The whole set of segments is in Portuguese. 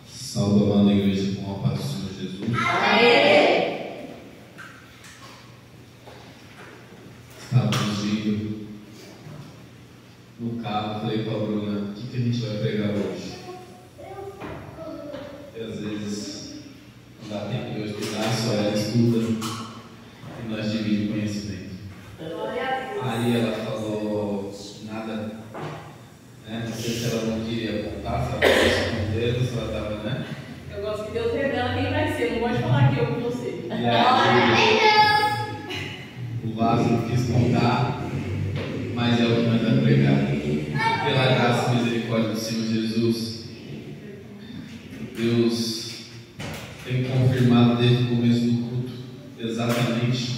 Saúde, amada igreja, com a paz do Senhor Jesus. Amém. Estávamos indo no carro, falei com a Bruna: o que a gente vai pregar hoje? E às vezes não dá tempo de eu estudar, só ela estuda e nós dividimos conhecimento. Aí ela falou nada, né? Não sei se ela não queria contar, se ela estava escondendo, se ela estava, né? Eu gosto que Deus revela quem vai ser, não pode falar que eu com você. E aí, o vaso não quis contar, mas é o que nós vamos pregar. Pela graça e misericórdia do Senhor Jesus, Deus tem confirmado desde o começo do culto exatamente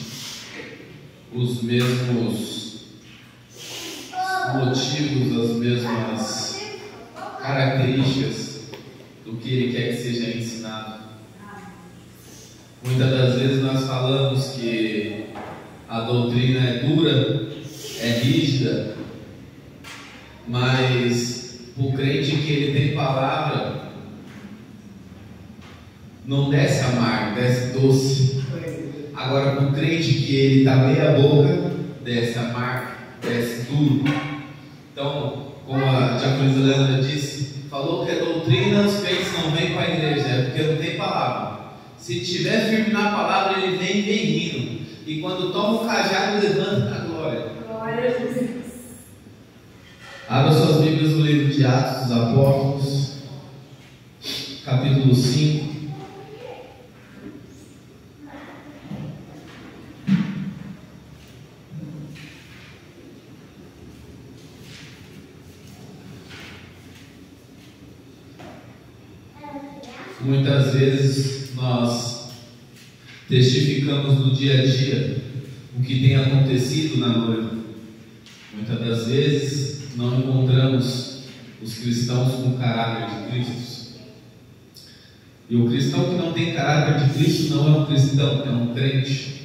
os mesmos motivos, as mesmas características do que Ele quer que seja ensinado. Muitas das vezes nós falamos que a doutrina é dura, é rígida, mas o crente que ele tem palavra não desce amargo, desce doce. Agora, para o crente que ele está meia boca, desce amargo, desce duro. Então, como a diaconisa Leandra disse, falou que a doutrina, os crentes não vêm para a igreja, é porque não tem palavra. Se tiver firme na palavra, ele vem rindo. E quando toma o cajado, levanta a glória. Glória a Jesus. Abra suas Bíblias no livro de Atos dos Apóstolos, capítulo 5. Muitas vezes nós testificamos no dia a dia o que tem acontecido na noiva. Muitas das vezes não encontramos os cristãos com caráter de Cristo. E o cristão que não tem caráter de Cristo não é um cristão, é um crente.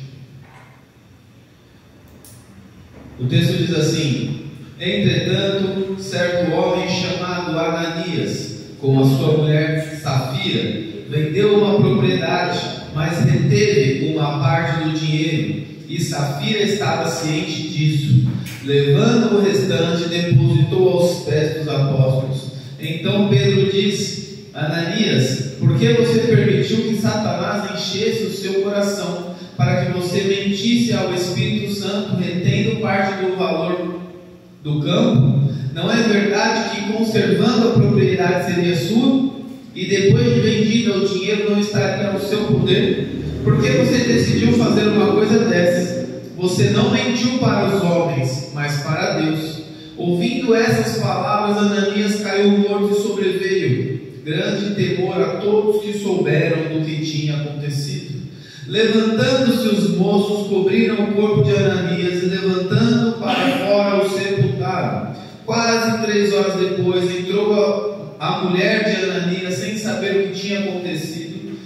O texto diz assim: entretanto, certo homem chamado Ananias, com a sua mulher Safira, vendeu uma propriedade, mas reteve uma parte do dinheiro, e Safira estava ciente disso. Levando o restante, depositou aos pés dos apóstolos. Então Pedro disse: Ananias, por que você permitiu que Satanás enchesse o seu coração, para que você mentisse ao Espírito Santo, retendo parte do valor do campo? Não é verdade que, conservando a propriedade, seria sua? E depois de vendida, o dinheiro não estaria no seu poder? Por que você decidiu fazer uma coisa dessa? Você não mentiu para os homens, mas para Deus. Ouvindo essas palavras, Ananias caiu morto e sobreveio grande temor a todos que souberam do que tinha acontecido. Levantando-se os moços, cobriram o corpo de Ananias e, levantando para fora, o sepultaram. Quase 3 horas depois, entrou a mulher de Ananias sem saber o que tinha acontecido.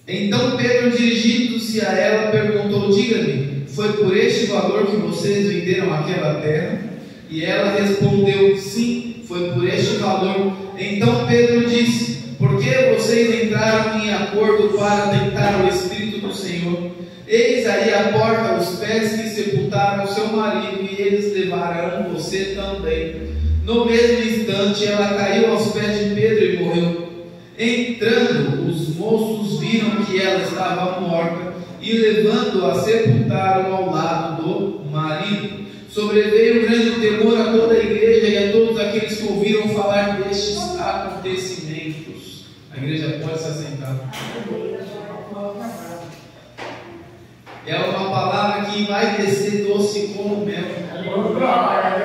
Então Pedro, dirigindo-se a ela, perguntou: diga-me, foi por este valor que vocês venderam aquela terra? E ela respondeu: sim, foi por este valor. Então Pedro disse: por que vocês entraram em acordo para tentar o Espírito do Senhor? Eis aí a porta, os pés que sepultaram seu marido, e eles levarão você também. No mesmo instante ela caiu aos pés de Pedro e morreu. Entrando, os moços viram que ela estava morta, e levando-a, sepultaram ao lado do marido. Sobreveio grande temor a toda a igreja e a todos aqueles que ouviram falar destes acontecimentos. A igreja pode se assentar. É uma palavra que vai descer doce como mel.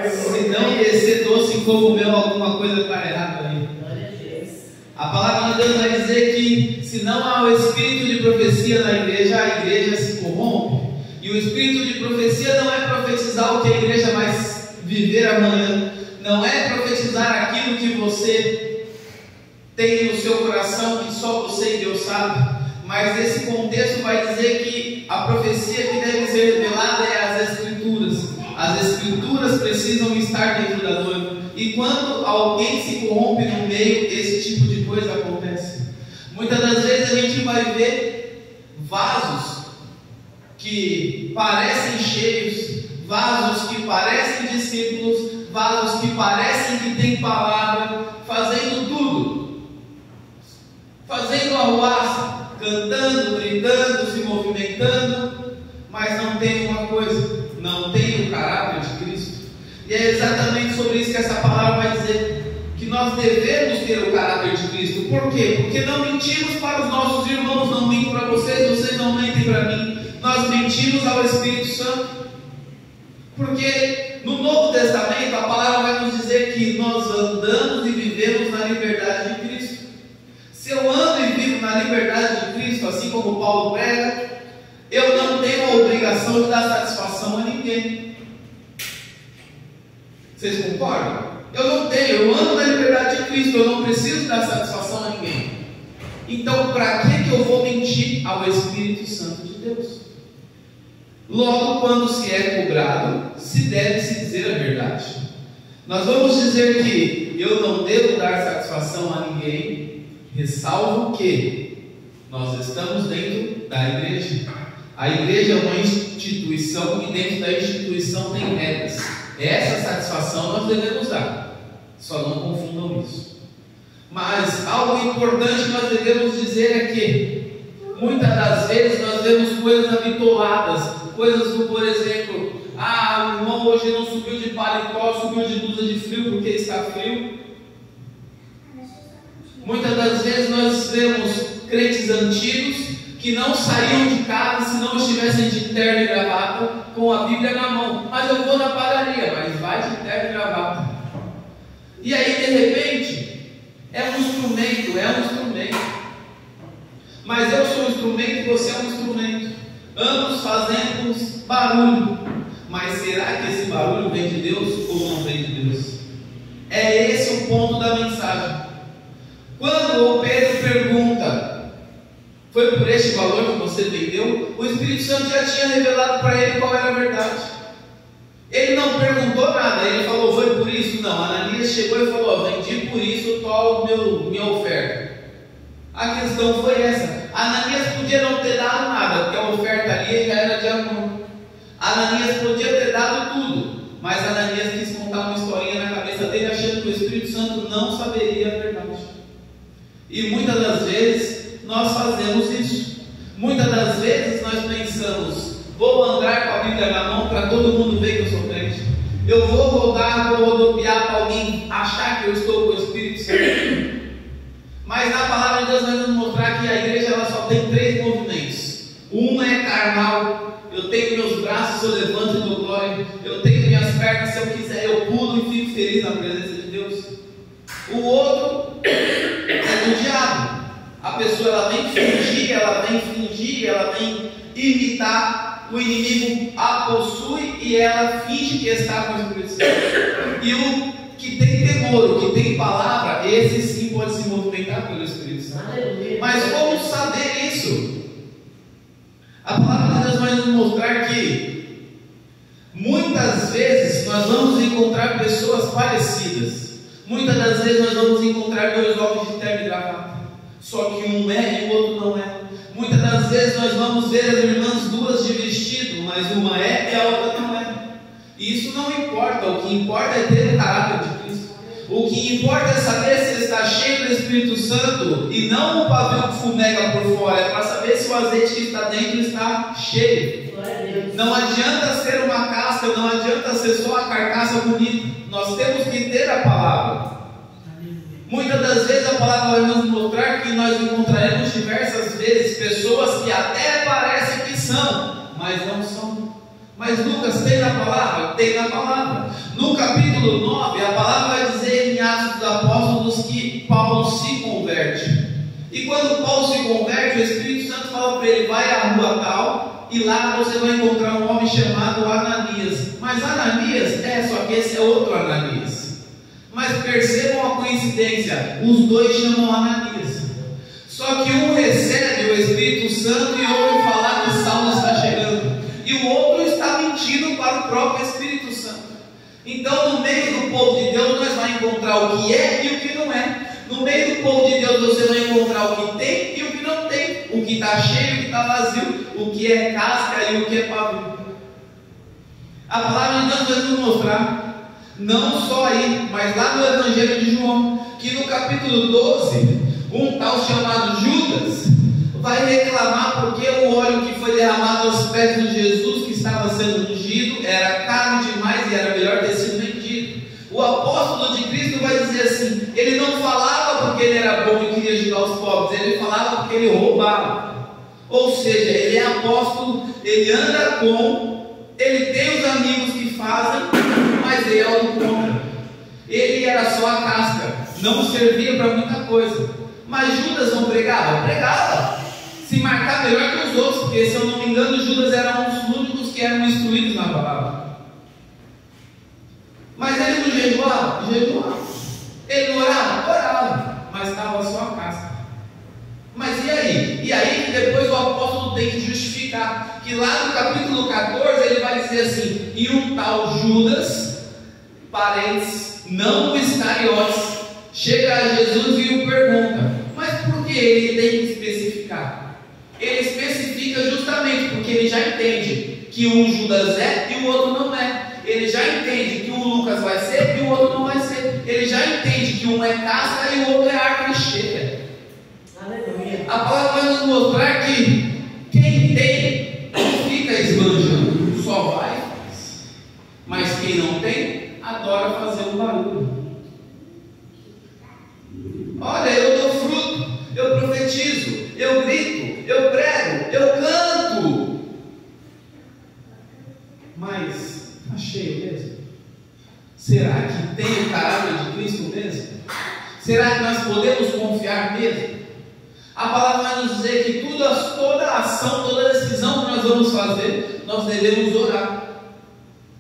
Se não descer doce como mel, alguma coisa está errada aí. A palavra de Deus vai dizer que se não há o espírito de profecia na igreja, a igreja se corrompe. E o espírito de profecia não é profetizar o que a igreja vai viver amanhã. Não é profetizar aquilo que você tem no seu coração, que só você e Deus sabe. Mas esse contexto vai dizer que a profecia que deve ser revelada é as Escrituras. As Escrituras precisam estar dentro da noiva. E quando alguém se corrompe no meio, esse tipo de coisa acontece. Muitas das vezes a gente vai ver vasos que parecem cheios, vasos que parecem discípulos, vasos que parecem que têm palavra, fazendo tudo, fazendo arruaça, cantando, gritando, se movimentando, mas não tem uma coisa, não tem o caráter de Cristo. E é exatamente sobre isso que essa palavra vai dizer, que nós devemos ter o caráter de Cristo. Por quê? Porque não mentimos para os nossos irmãos, não minto para vocês, vocês não mentem para mim. Nós mentimos ao Espírito Santo. Porque no Novo Testamento a palavra vai nos dizer que nós andamos e vivemos na liberdade de Cristo. Se eu ando e vivo na liberdade de Cristo, assim como Paulo prega, eu não tenho a obrigação de dar satisfação a ninguém. Vocês concordam? Eu não tenho, eu ando na liberdade de Cristo, eu não preciso dar satisfação a ninguém. Então, para que eu vou mentir ao Espírito Santo de Deus? Logo, quando se é cobrado, se deve se dizer a verdade. Nós vamos dizer que eu não devo dar satisfação a ninguém, ressalvo que nós estamos dentro da igreja. A igreja é uma instituição e dentro da instituição tem regras. Essa satisfação nós devemos dar. Só não confundam isso. Mas algo importante que nós devemos dizer é que muitas das vezes nós vemos coisas habituadas, coisas como, por exemplo, o irmão hoje não subiu de paletó, subiu de blusa de frio porque está frio. Muitas das vezes nós vemos crentes antigos que não saíam de casa se não estivessem de terno e gravata com a Bíblia na mão. Mas eu vou na padaria, mas vai de terno e gravata. E aí de repente é um instrumento. Mas eu sou um instrumento e você é um instrumento. Ambos fazemos barulho. Mas será que esse barulho vem de Deus ou não vem de Deus? É esse o ponto da mensagem. Quando o Pedro pergunta, foi por este valor que você vendeu? O Espírito Santo já tinha revelado para ele qual era a verdade. Ele não perguntou nada, ele falou, foi por isso? Não, Ananias chegou e falou, vendi por isso qual minha oferta. A questão foi essa. Ananias podia não ter dado nada, porque a oferta ali já era de amor. Ananias podia ter dado tudo, mas Ananias quis contar uma historinha na cabeça dele, achando que o Espírito Santo não saberia a verdade. E muitas das vezes nós fazemos isso. Muitas das vezes nós pensamos, vou andar com a Bíblia na mão para todo mundo ver que eu sou crente. Eu vou rodar, vou rodopiar para alguém achar que eu estou com o Espírito Santo. Mas na palavra de Deus vai nos mostrar que a igreja ela só tem 3 movimentos. Um é carnal. Eu tenho meus braços, eu levanto e dou glória. Eu tenho minhas pernas, se eu quiser eu pulo e fico feliz na presença de Deus. O outro é do diabo. A pessoa ela vem fingir, ela vem imitar. O inimigo a possui e ela finge que está com o Espírito Santo. E o que tem temor, o que tem palavra, esse sim pode se movimentar pelo Espírito Santo. Mas como saber isso? A palavra de Deus vai nos mostrar que muitas vezes nós vamos encontrar pessoas parecidas. Muitas das vezes nós vamos encontrar 2 homens de terno e gravata, só que um é e o outro não é. Muitas das vezes nós vamos ver as irmãs 2 de vestido, mas uma é e a outra não é. E isso não importa, o que importa é ter o caráter de Cristo. O que importa é saber se está cheio do Espírito Santo e não o pavio que fumega por fora. É para saber se o azeite que está dentro está cheio. Não adianta ser uma casca, não adianta ser só a carcaça bonita. Nós temos que ter a palavra. Muitas das vezes a palavra vai nos mostrar que nós encontraremos diversas vezes pessoas que até parecem que são, mas não são. Mas Lucas tem na palavra? Tem na palavra. No capítulo 9, a palavra vai dizer em Atos dos Apóstolos que Paulo se converte. E quando Paulo se converte, o Espírito Santo fala para ele, vai à rua tal, e lá você vai encontrar um homem chamado Ananias. Mas Ananias, só que esse é outro Ananias. Mas percebam a coincidência, os dois chamam Ananias. Só que um recebe o Espírito Santo e ouve falar que Saulo está chegando. E o outro está mentindo para o próprio Espírito Santo. Então, no meio do povo de Deus, nós vai encontrar o que é e o que não é. No meio do povo de Deus você vai encontrar o que tem e o que não tem, o que está cheio e o que está vazio, o que é casca e o que é pavio. A palavra de Deus vai nos mostrar, não só aí, mas lá no Evangelho de João, que no capítulo 12, um tal chamado Judas vai reclamar porque o óleo que foi derramado aos pés de Jesus, que estava sendo ungido, era caro demais e era melhor ter sido vendido. O apóstolo de Cristo vai dizer assim: ele não falava porque ele era bom e queria ajudar os pobres, ele falava porque ele roubava. Ou seja, ele é apóstolo, ele anda com, ele tem os amigos que fazem, mas ele é o do contra. Ele era só a casca, não servia para muita coisa. Mas Judas não pregava? Pregava. Se marcar melhor que os outros, porque se eu não me engano, Judas era um dos únicos que eram instruídos na palavra. Mas ele não jejuava? Jejuava. Ele não orava? Orava. Mas estava só a casca. Mas e aí? E aí que depois o apóstolo tem que justificar, que lá no capítulo 14 ele vai dizer assim: e um tal Judas, parentes, não Iscariotes, chega a Jesus e o pergunta: mas por que ele tem que especificar? Ele especifica justamente porque ele já entende que um Judas é e o outro não é. Ele já entende que um Lucas vai ser e o outro não vai ser. Ele já entende que um é casca e o outro é árvore cheia. Aleluia. A palavra vai nos mostrar que quem tem não fica esbanjando, só vai e faz. Mas quem não tem, adora fazer um barulho. Olha, eu dou fruto, eu profetizo, eu grito, eu prego, eu canto. Mas está cheio mesmo? Será que tem o caráter de Cristo mesmo? Será que nós podemos confiar mesmo? A palavra vai nos dizer que toda ação, toda decisão que nós vamos fazer, nós devemos orar.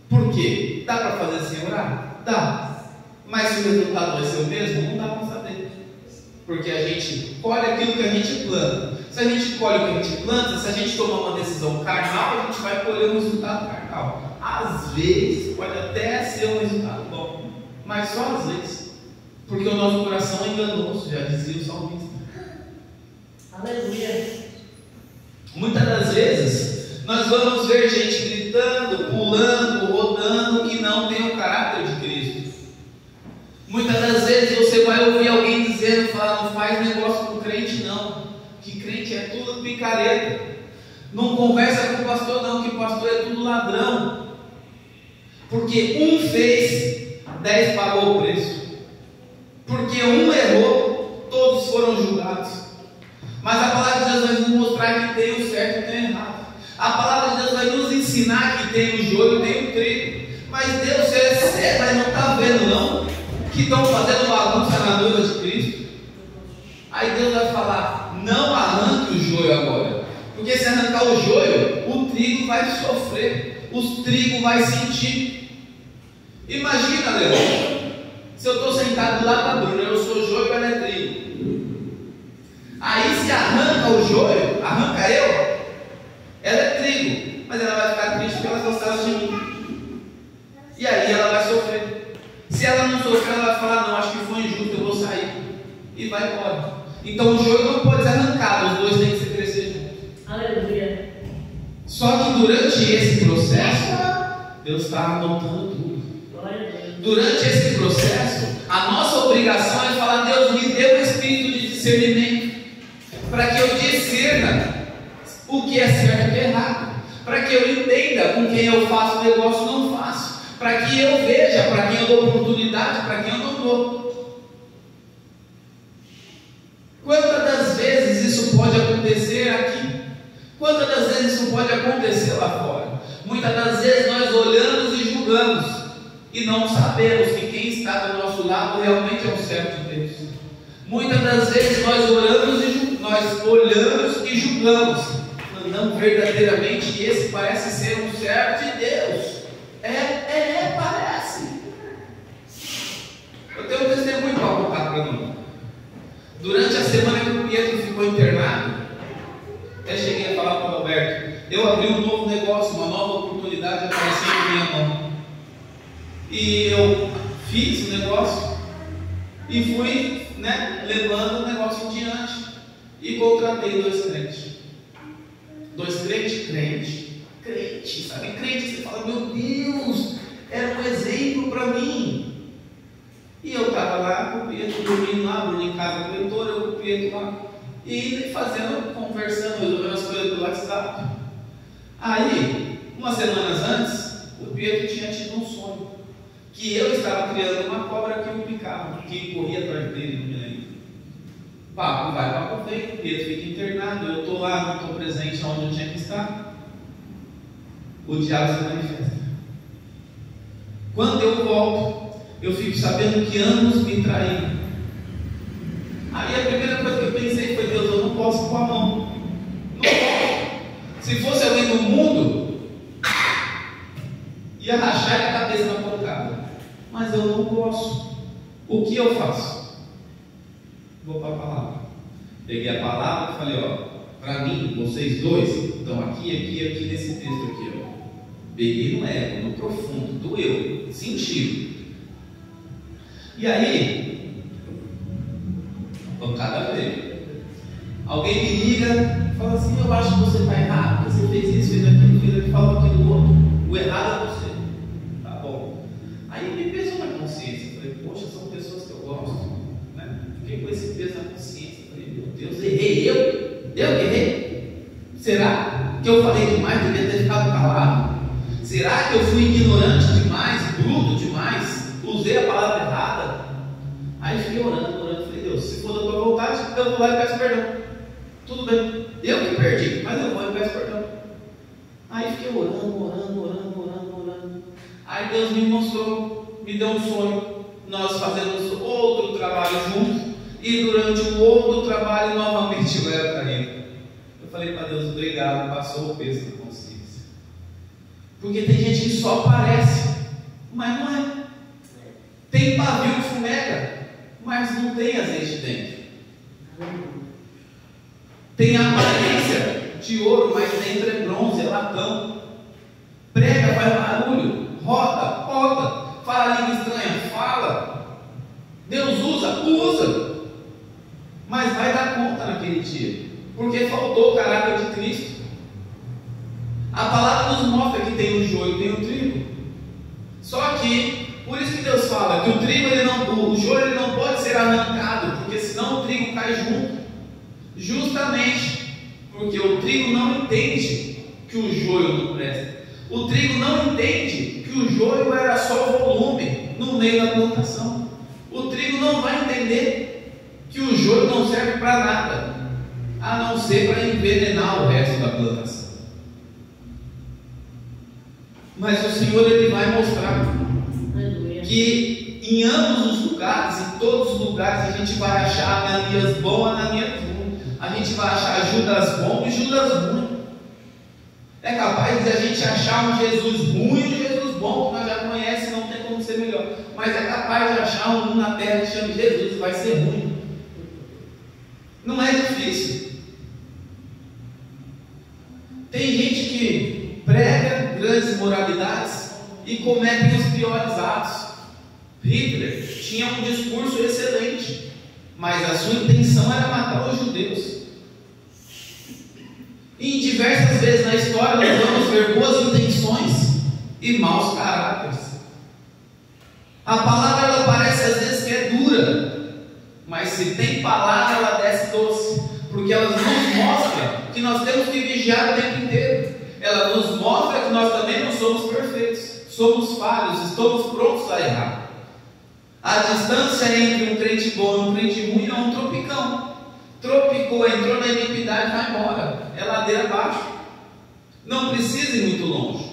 Por quê? Dá para fazer sem orar? Dá. Mas se o resultado vai ser o mesmo, não dá para saber. Porque a gente colhe aquilo que a gente planta. Se a gente colhe o que a gente planta, se a gente tomar uma decisão carnal, a gente vai colher um resultado carnal. Às vezes, pode até ser um resultado bom, mas só às vezes. Porque o nosso coração é enganoso, já dizia o salmista. Aleluia. Muitas das vezes, nós vamos ver gente gritando, pulando, rodando, que não tem o caráter de Cristo. Muitas das vezes você vai ouvir alguém dizendo, falar, não faz negócio com crente não, que crente é tudo picareta, não conversa com o pastor não, que pastor é tudo ladrão, porque um fez, 10 pagou o preço, porque um errou, todos foram julgados. Mas a palavra de Deus vai nos mostrar que tem o certo e tem o errado. A palavra de Deus vai nos ensinar que tem o joio e tem o trigo. Mas Deus, você é cego, mas não está vendo não, que estão fazendo bagunça na noiva de Cristo. Aí Deus vai falar: não arranque o joio agora, porque se arrancar o joio, o trigo vai sofrer, o trigo vai sentir. Imagina, Leandro, se eu estou sentado lá com a Bruna, eu sou joio e ela é trigo. Aí se arranca o joio, arranca eu, ela é trigo, mas ela vai ficar triste porque ela gostaram de mim. E aí ela vai sofrer. Se ela não sofrer, ela vai falar: não, acho que foi injusto, eu vou sair. E vai embora. Então o joio não pode ser arrancado, os dois têm que se crescer juntos. Aleluia. Só que durante esse processo, Deus está anotando tudo. Durante esse processo, a nossa obrigação é falar: Deus, me dê o espírito de discernimento, para que eu discerna o que é certo e o que é errado, para que eu entenda com quem eu faço negócio ou não faço, para que eu veja para quem eu dou oportunidade, para quem eu não dou. Quantas das vezes isso pode acontecer aqui? Quantas das vezes isso pode acontecer lá fora? Muitas das vezes nós olhamos e julgamos e não sabemos que quem está do nosso lado realmente é o servo de Deus. Muitas das vezes nós olhamos e julgamos, mas não verdadeiramente esse parece ser um servo de Deus. Parece. Eu tenho um testemunho para contar para mim. Durante a semana que o Pietro ficou internado, até cheguei a falar para o Roberto, eu abri um novo negócio, uma nova oportunidade apareceu em minha mão. E eu fiz o negócio, E fui, levando o negócio adiante. E contratei 2 crentes. 2 crentes? Crente, sabe? Crente, você fala, meu Deus, era um exemplo para mim. E eu estava lá com o Pietro, dormindo lá, dormindo em casa do leitor, eu com o Pietro lá. E conversando, resolvendo as coisas do WhatsApp. Aí, umas semanas antes, o Pietro tinha tido um sonho. Que eu estava criando uma cobra que o picava, que corria atrás dele, não me lembro. Papo vai, papo vem, o Pietro fica internado, eu estou lá, não estou presente onde eu tinha que estar. O diabo se manifesta. Quando eu volto, eu fico sabendo que ambos me traíram. Aí a primeira coisa que eu pensei foi, Deus, eu não posso pôr a mão. Não posso. Se fosse alguém do mundo, ia rachar a cabeça na pancada. Mas eu não posso. O que eu faço? Vou para a palavra. Peguei a palavra e falei, para mim, vocês dois, estão aqui nesse texto aqui, Peguei no ego, no profundo, doeu, senti. E aí, a pancada veio. Alguém me liga, fala assim, eu acho que você está errado, você fez isso, fez aquilo, falou aquilo outro. O errado é você. Tá bom. Aí me pesou na consciência. Falei, poxa, são pessoas que eu gosto. Fiquei com esse peso na consciência. Falei, meu Deus, errei eu? Eu que errei? Será que eu falei demais, devia ter ficado calado? Será que eu fui ignorante demais, bruto demais? Usei a palavra errada? Aí fiquei orando. Falei, Deus, se for da tua vontade, eu vou lá e peço perdão. Tudo bem, eu que perdi, mas eu vou e peço perdão. Aí fiquei orando. Aí Deus me mostrou, me deu um sonho. Nós fazemos outro trabalho juntos. E durante o outro trabalho, novamente eu era traído. Eu falei para Deus, obrigado, passou o peso na consciência. Porque tem gente que só parece, mas não é. Tem pavio que fumega, mas não tem azeite dentro. Tem aparência de ouro, mas dentro é bronze, é latão. Prega, faz barulho, roda, fala língua estranha, fala. Deus usa, mas vai dar conta naquele dia, porque faltou o caráter de Cristo. A palavra nos mostra que tem o joio e tem o trigo. Só que, por isso que Deus fala que o joio ele não pode ser arrancado, porque senão o trigo cai junto. Justamente porque o trigo não entende que o joio não presta. O trigo não entende que o joio era só volume no meio da plantação. O trigo não vai entender que o joio não serve para nada, a não ser para envenenar o resto da plantação. Mas o Senhor ele vai mostrar que em ambos os lugares, em todos os lugares, a gente vai achar Ananias bom, Ananias ruim. A gente vai achar Judas bom e Judas ruim. É capaz de a gente achar um Jesus ruim e um Jesus bom, que nós já conhecemos, não tem como ser melhor. Mas é capaz de achar um na terra que chama Jesus e vai ser ruim. Não é difícil. Tem gente que prega grandes moralidades e cometem os piores atos. Hitler tinha um discurso excelente, mas a sua intenção era matar os judeus. E diversas vezes na história nós vamos ver boas intenções e maus caráteres. A palavra ela parece às vezes que é dura, mas se tem palavra ela desce doce, porque ela nos mostra que nós temos que vigiar o tempo inteiro. Ela nos mostra que nós também não somos perfeitos, somos falhos, estamos prontos a errar. A distância entre um crente bom e um crente ruim é um tropicão. Tropicou, entrou na iniquidade, vai embora, é ladeira abaixo. Não precisa ir muito longe.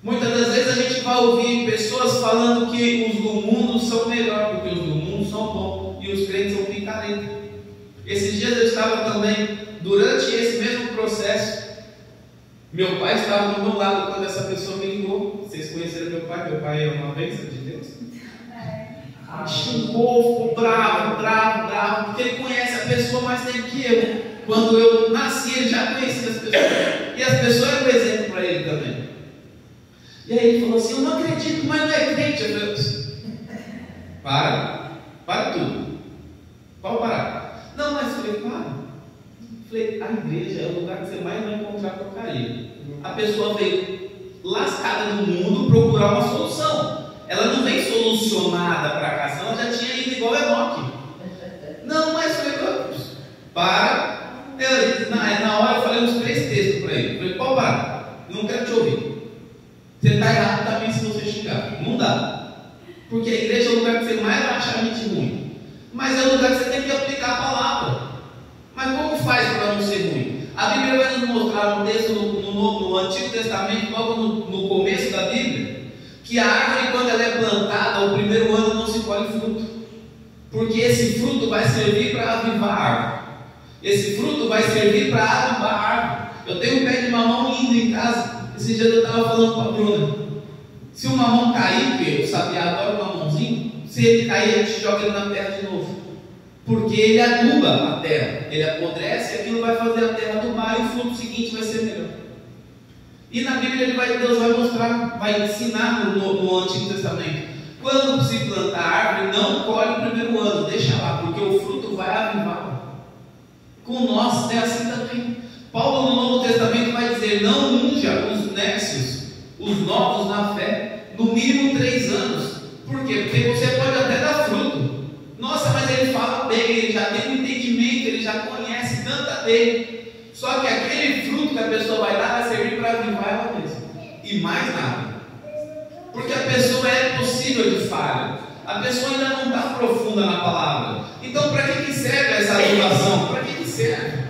Muitas das vezes a gente vai ouvir pessoas falando que os do mundo são melhores, porque os do mundo são bons e os crentes são picaretas. Esses dias eu estava também, durante esse mesmo processo, meu pai estava do meu lado quando essa pessoa me ligou. Vocês conheceram meu pai? Meu pai é uma bênção de Deus. Xingou, ficou bravo, porque ele conhece a pessoa mais tempo que eu. Quando eu nasci, ele já conhecia as pessoas. E as pessoas eram um exemplo para ele também. E aí ele falou assim: eu não acredito, mas não é crente. Eu falei: para. Para tudo. Pode parar. Não, mas falei, para. Falei, a igreja é o lugar que você mais vai encontrar porcaria. A pessoa veio lascada no mundo procurar uma solução. Ela não vem solucionada para cá, senão ela já tinha ido igual Enoque. Não, mas falei, para. Na hora eu falei uns 3 textos para ele. Falei, pode parar. Não quero te ouvir. Você está errado também se você xingar. Não dá. Porque a igreja é o lugar que você mais vai achar gente ruim. Mas é o lugar que você tem que aplicar a palavra. Mas como faz para não ser ruim? A Bíblia vai nos mostrar um texto no Antigo Testamento, logo no começo da Bíblia, que a árvore, quando ela é plantada, o primeiro ano não se colhe fruto. Porque esse fruto vai servir para avivar a árvore. Esse fruto vai servir para avivar a árvore. Eu tenho um pé de mamão lindo em casa. Esse dia eu estava falando com a Bruna. Se o mamão cair, porque o sabiá adora o mamãozinho, se ele cair, a gente joga ele na terra de novo. Porque ele aduba a terra, ele apodrece, e aquilo vai fazer a terra adubar, e o fruto seguinte vai ser melhor. E na Bíblia Deus vai mostrar, vai ensinar no Antigo Testamento. Quando se plantar árvore, não colhe o primeiro ano, deixa lá, porque o fruto vai avivar. Com nós é assim também. Paulo no Novo Testamento vai dizer, não unja os nécios, os novos na fé, no mínimo 3 anos. Por quê? Porque você pode até dar fruto. Nossa, mas ele fala bem, ele já tem um entendimento, ele já conhece tanta dele. Só que aquele fruto que a pessoa vai dar vai servir para avivar ela mesma. E mais nada. Porque a pessoa é possível de falha. A pessoa ainda não está profunda na palavra. Então, para que serve essa avivação? Para que serve?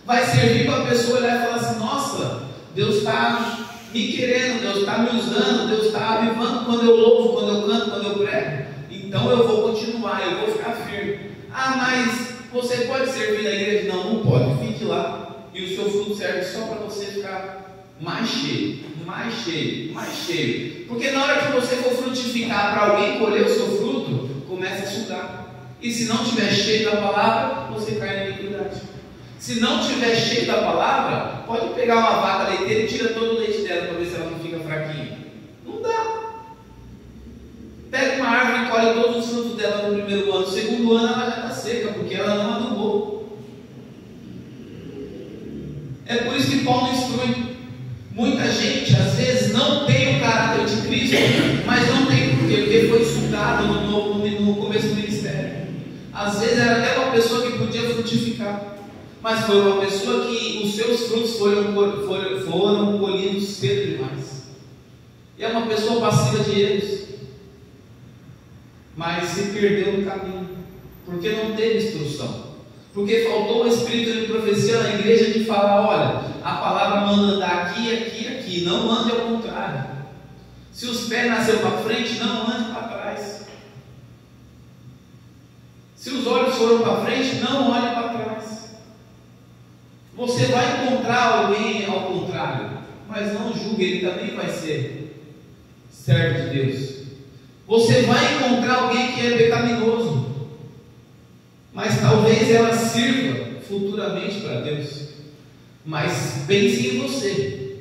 Vai servir para a pessoa olhar e falar assim: nossa, Deus está me querendo, Deus está me usando, Deus está avivando quando eu louvo, quando eu canto, quando eu prego. Então eu vou continuar, eu vou ficar firme. Ah, mas você pode servir na igreja? Não, não pode, fique lá. E o seu fruto serve só para você ficar mais cheio, mais cheio, mais cheio. Porque na hora que você for frutificar para alguém colher o seu fruto, começa a sugar. E se não estiver cheio da palavra, você cai na iniquidade. Se não estiver cheio da palavra, pode pegar uma vaca leiteira e tira todo o leite dela para ver se ela não fica fraquinha. Não dá. Pega uma árvore e colhe todos os frutos dela no primeiro ano. No segundo ano ela já está seca, porque ela não adubou. É por isso que Paulo instrui. Muita gente às vezes não tem o caráter de Cristo, mas não tem por quê? Porque foi sugado no começo do ministério. Às vezes era até uma pessoa que podia frutificar, mas foi uma pessoa que os seus frutos foram colhidos cedo demais. E é uma pessoa passiva de erros, mas se perdeu no caminho, porque não teve instrução. Porque faltou o espírito de profecia na igreja de falar: olha, a palavra manda andar aqui, aqui, aqui, não ande ao contrário. Se os pés nasceram para frente, não ande para trás. Se os olhos foram para frente, não olhe para trás. Você vai encontrar alguém ao contrário, mas não julgue, ele também vai ser servo de Deus. Você vai encontrar alguém que é pecaminoso, mas talvez ela sirva futuramente para Deus, mas pense em você.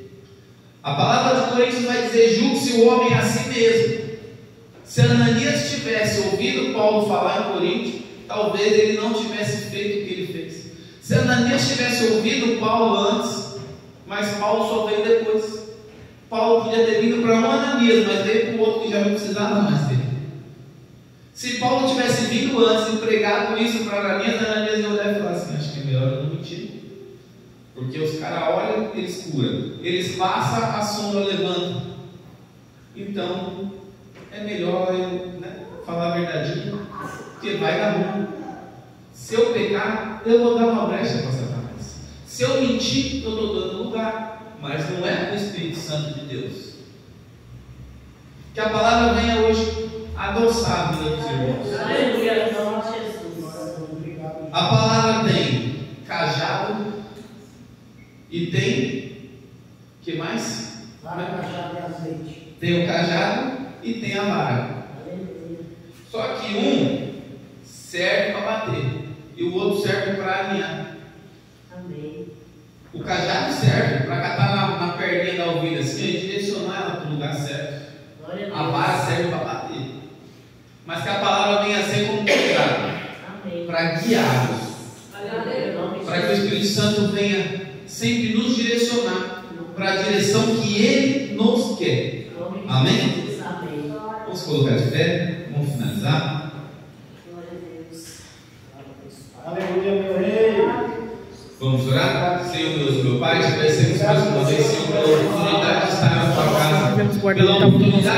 A palavra de Coríntios vai dizer: julgue-se o homem a si mesmo. Se Ananias tivesse ouvido Paulo falar em Coríntios, talvez ele não tivesse feito o que ele fez. Se Ananias tivesse ouvido Paulo antes, mas Paulo só veio depois. Paulo podia ter vindo para um Ananias, mas veio para o outro que já não precisava mais dele. Se Paulo tivesse vindo antes e pregado isso para Ananias ia olhar e falar assim: acho que é melhor eu não mentir. Porque os caras olham, eles curam. Eles passam, a sombra levanta. Então, é melhor eu falar a verdade, porque vai dar ruim. Se eu pecar, eu vou dar uma brecha para Satanás. Se eu mentir, eu estou dando lugar. Mas não é o Espírito Santo de Deus. Que a palavra venha hoje adoçar a vida dos irmãos. Aleluia, Jesus. A palavra tem cajado e tem, que mais? Vara, cajado e azeite. Tem o cajado e tem a vara. Só que um serve para bater e o outro serve para alinhar. Amém. O cajado serve para catar na perninha da ovelha assim e direcionar ela para o lugar certo. A vara serve para bater. Mas que a palavra venha ser como guiados, para que o Espírito Santo venha sempre nos direcionar para a direção que Ele nos quer. Amém? Vamos colocar de pé, vamos finalizar. Aleluia, meu rei. Vamos orar? Senhor Deus, meu Pai, te agradecemos mais uma vez, Senhor, pela oportunidade de estar na tua casa, pela oportunidade